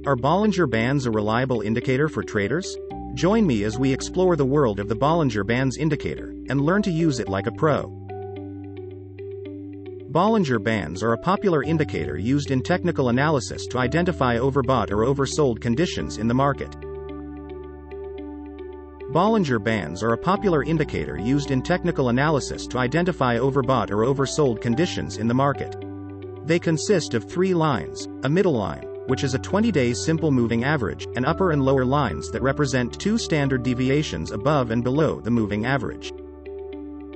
Are Bollinger Bands a reliable indicator for traders? Join me as we explore the world of the Bollinger Bands indicator, and learn to use it like a pro. Bollinger Bands are a popular indicator used in technical analysis to identify overbought or oversold conditions in the market. Bollinger Bands are a popular indicator used in technical analysis to identify overbought or oversold conditions in the market. They consist of three lines: a middle line, which is a 20-day simple moving average, and upper and lower lines that represent two standard deviations above and below the moving average.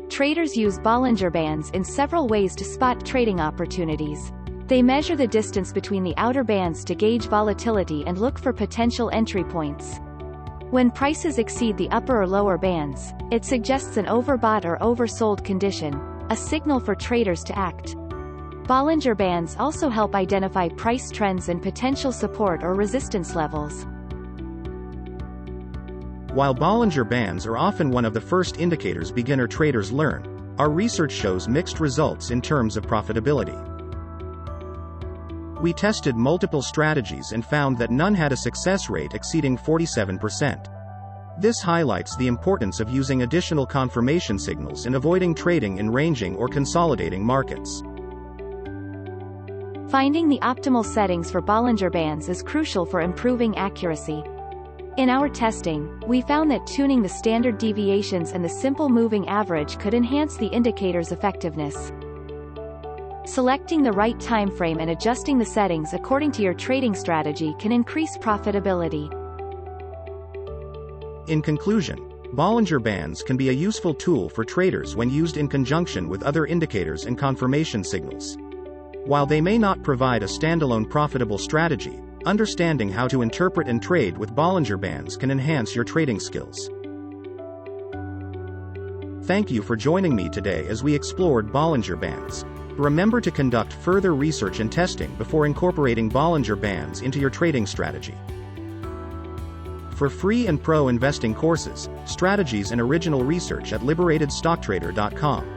Traders use Bollinger Bands in several ways to spot trading opportunities. They measure the distance between the outer bands to gauge volatility and look for potential entry points. When prices exceed the upper or lower bands, it suggests an overbought or oversold condition, a signal for traders to act. Bollinger Bands also help identify price trends and potential support or resistance levels. While Bollinger Bands are often one of the first indicators beginner traders learn, our research shows mixed results in terms of profitability. We tested multiple strategies and found that none had a success rate exceeding 47%. This highlights the importance of using additional confirmation signals and avoiding trading in ranging or consolidating markets. Finding the optimal settings for Bollinger Bands is crucial for improving accuracy. In our testing, we found that tuning the standard deviations and the simple moving average could enhance the indicator's effectiveness. Selecting the right time frame and adjusting the settings according to your trading strategy can increase profitability. In conclusion, Bollinger Bands can be a useful tool for traders when used in conjunction with other indicators and confirmation signals. While they may not provide a standalone profitable strategy, understanding how to interpret and trade with Bollinger Bands can enhance your trading skills. Thank you for joining me today as we explored Bollinger Bands. Remember to conduct further research and testing before incorporating Bollinger Bands into your trading strategy. For free and pro investing courses, strategies and original research at liberatedstocktrader.com.